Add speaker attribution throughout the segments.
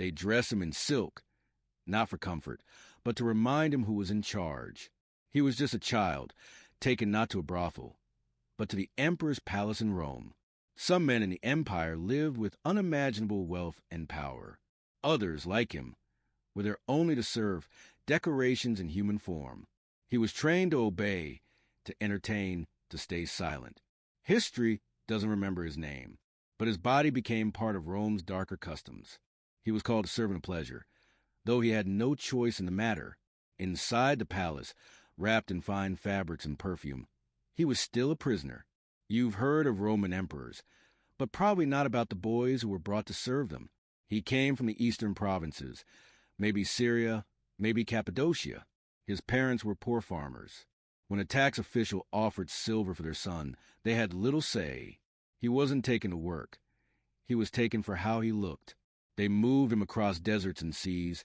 Speaker 1: They dress him in silk, not for comfort, but to remind him who was in charge. He was just a child, taken not to a brothel, but to the emperor's palace in Rome. Some men in the empire lived with unimaginable wealth and power. Others, like him, were there only to serve, decorations in human form. He was trained to obey, to entertain, to stay silent. History doesn't remember his name, but his body became part of Rome's darker customs. He was called a servant of pleasure, though he had no choice in the matter. Inside the palace, wrapped in fine fabrics and perfume, he was still a prisoner. You've heard of Roman emperors, but probably not about the boys who were brought to serve them. He came from the eastern provinces, maybe Syria, maybe Cappadocia. His parents were poor farmers. When a tax official offered silver for their son, they had little say. He wasn't taken to work. He was taken for how he looked. They moved him across deserts and seas,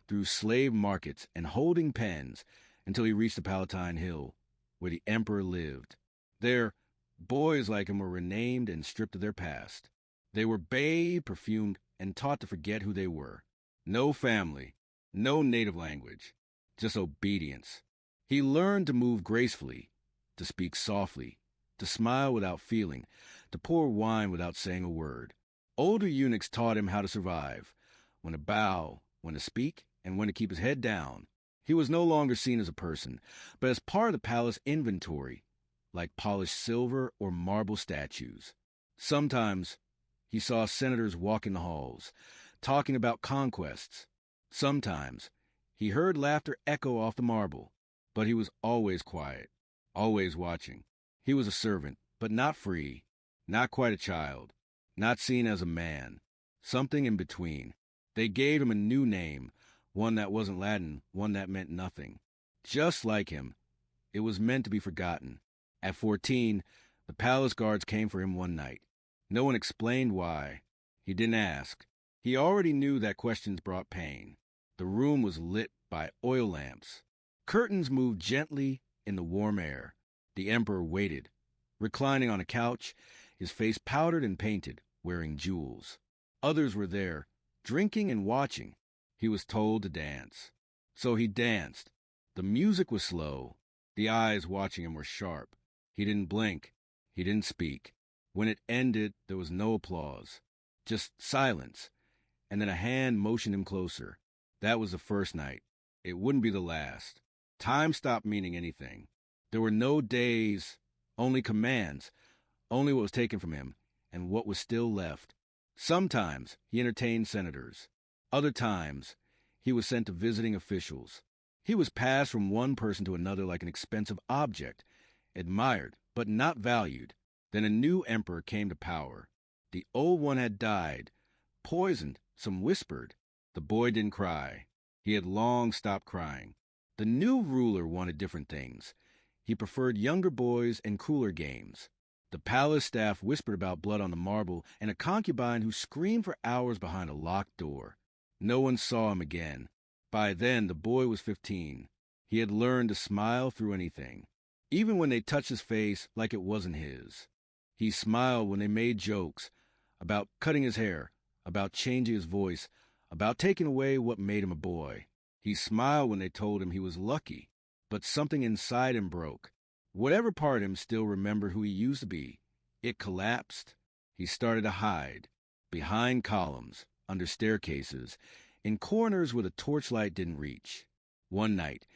Speaker 1: through slave markets and holding pens, until he reached the Palatine Hill, where the emperor lived. There, boys like him were renamed and stripped of their past. They were bathed, perfumed, and taught to forget who they were. No family, no native language, just obedience. He learned to move gracefully, to speak softly, to smile without feeling, to pour wine without saying a word. Older eunuchs taught him how to survive, when to bow, when to speak, and when to keep his head down. He was no longer seen as a person, but as part of the palace inventory, like polished silver or marble statues. Sometimes he saw senators walking the halls, talking about conquests. Sometimes he heard laughter echo off the marble, but he was always quiet, always watching. He was a servant, but not free, not quite a child, not seen as a man, something in between. They gave him a new name, one that wasn't Latin, one that meant nothing. Just like him, it was meant to be forgotten. At 14, the palace guards came for him one night. No one explained why. He didn't ask. He already knew that questions brought pain. The room was lit by oil lamps. Curtains moved gently in the warm air. The emperor waited, reclining on a couch, his face powdered and painted, wearing jewels. Others were there, drinking and watching. He was told to dance. So he danced. The music was slow. The eyes watching him were sharp. He didn't blink. He didn't speak. When it ended, there was no applause, just silence, and then a hand motioned him closer. That was the first night. It wouldn't be the last. Time stopped meaning anything. There were no days, only commands, only what was taken from him, and what was still left. Sometimes he entertained senators. Other times, he was sent to visiting officials. He was passed from one person to another like an expensive object, admired, but not valued. Then a new emperor came to power. The old one had died, poisoned, some whispered. The boy didn't cry. He had long stopped crying. The new ruler wanted different things. He preferred younger boys and crueler games. The palace staff whispered about blood on the marble and a concubine who screamed for hours behind a locked door. No one saw him again. By then, the boy was 15. He had learned to smile through anything, even when they touched his face like it wasn't his. He smiled when they made jokes about cutting his hair, about changing his voice, about taking away what made him a boy. He smiled when they told him he was lucky, but something inside him broke. Whatever part of him still remembered who he used to be, it collapsed. He started to hide, behind columns, under staircases, in corners where the torchlight didn't reach. One night,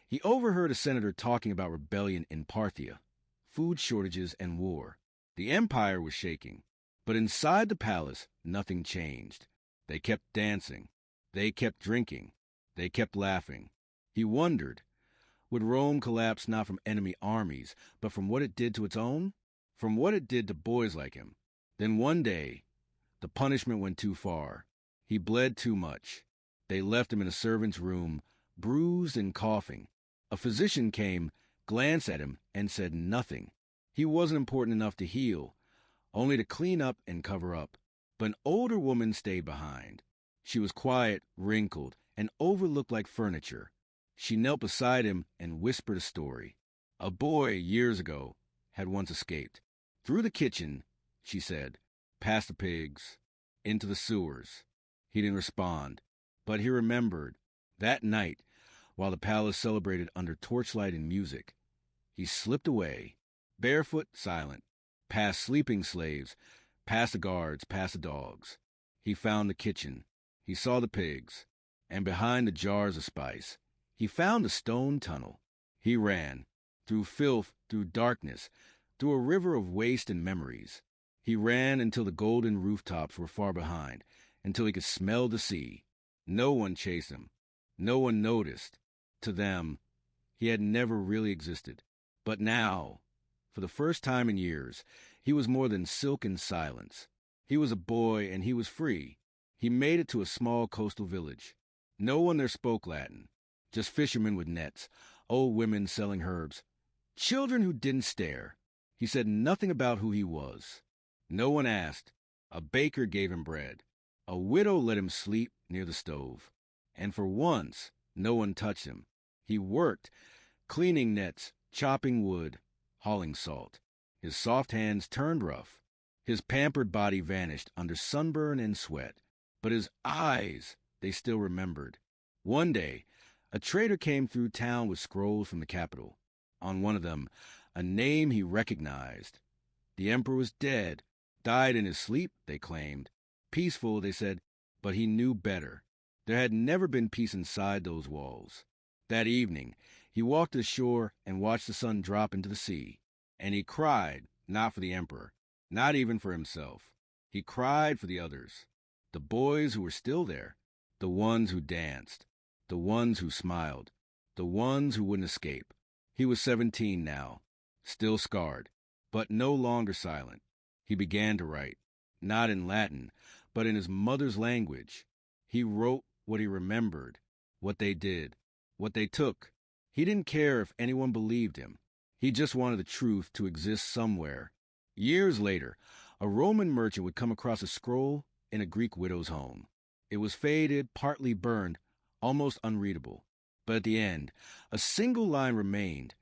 Speaker 1: he overheard a senator talking about rebellion in Parthia, food shortages, and war. The empire was shaking, but inside the palace, nothing changed. They kept dancing. They kept drinking. They kept laughing. He wondered, would Rome collapse not from enemy armies, but from what it did to its own? From what it did to boys like him? Then one day, the punishment went too far. He bled too much. They left him in a servant's room, bruised and coughing. A physician came, glanced at him, and said nothing. He wasn't important enough to heal, only to clean up and cover up. But an older woman stayed behind. She was quiet, wrinkled, and overlooked like furniture. She knelt beside him and whispered a story. A boy, years ago, had once escaped. Through the kitchen, she said, past the pigs, into the sewers. He didn't respond, but he remembered that night, while the palace celebrated under torchlight and music, he slipped away, barefoot, silent, past sleeping slaves, past the guards, past the dogs. He found the kitchen. He saw the pigs. And behind the jars of spice, he found a stone tunnel. He ran, through filth, through darkness, through a river of waste and memories. He ran until the golden rooftops were far behind, until he could smell the sea. No one chased him. No one noticed. To them, he had never really existed. But now, for the first time in years, he was more than silk and silence. He was a boy, and he was free. He made it to a small coastal village. No one there spoke Latin, just fishermen with nets, old women selling herbs, children who didn't stare. He said nothing about who he was. No one asked. A baker gave him bread. A widow let him sleep near the stove. And for once, no one touched him. He worked, cleaning nets, chopping wood, hauling salt. His soft hands turned rough. His pampered body vanished under sunburn and sweat. But his eyes, they still remembered. One day, a trader came through town with scrolls from the capital. On one of them, a name he recognized. The emperor was dead, died in his sleep, they claimed. Peaceful, they said, but he knew better. There had never been peace inside those walls. That evening, he walked to the shore and watched the sun drop into the sea. And he cried, not for the emperor, not even for himself. He cried for the others, the boys who were still there, the ones who danced, the ones who smiled, the ones who wouldn't escape. He was 17 now, still scarred, but no longer silent. He began to write, not in Latin, but in his mother's language. He wrote what he remembered, what they did, what they took. He didn't care if anyone believed him. He just wanted the truth to exist somewhere. Years later, a Roman merchant would come across a scroll in a Greek widow's home. It was faded, partly burned, almost unreadable. But at the end, a single line remained,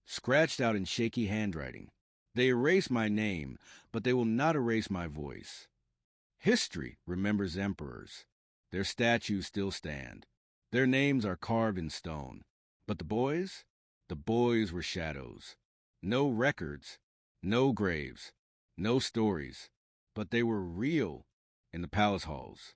Speaker 1: scratched out in shaky handwriting. They erase my name, but they will not erase my voice. History remembers emperors. Their statues still stand. Their names are carved in stone. But the boys were shadows. No records, no graves, no stories. But they were real in the palace halls,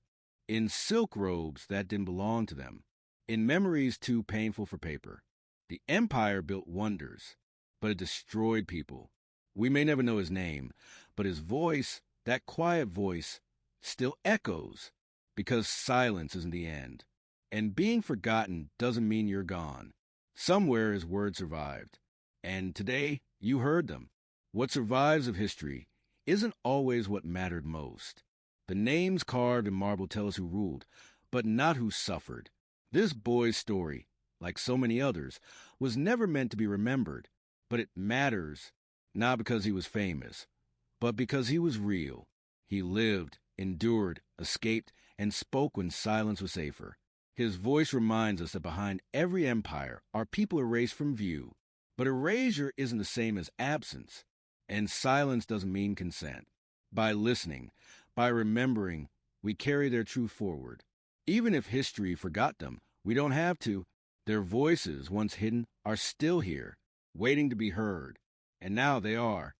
Speaker 1: in silk robes that didn't belong to them, in memories too painful for paper. The empire built wonders, but it destroyed people. We may never know his name, but his voice, that quiet voice, still echoes, because silence isn't the end. And being forgotten doesn't mean you're gone. Somewhere his word survived, and today you heard them. What survives of history isn't always what mattered most. The names carved in marble tell us who ruled, but not who suffered. This boy's story, like so many others, was never meant to be remembered, but it matters not because he was famous, but because he was real. He lived, endured, escaped, and spoke when silence was safer. His voice reminds us that behind every empire are people erased from view. But erasure isn't the same as absence, and silence doesn't mean consent. By listening, by remembering, we carry their truth forward. Even if history forgot them, we don't have to. Their voices, once hidden, are still here, waiting to be heard. And now they are.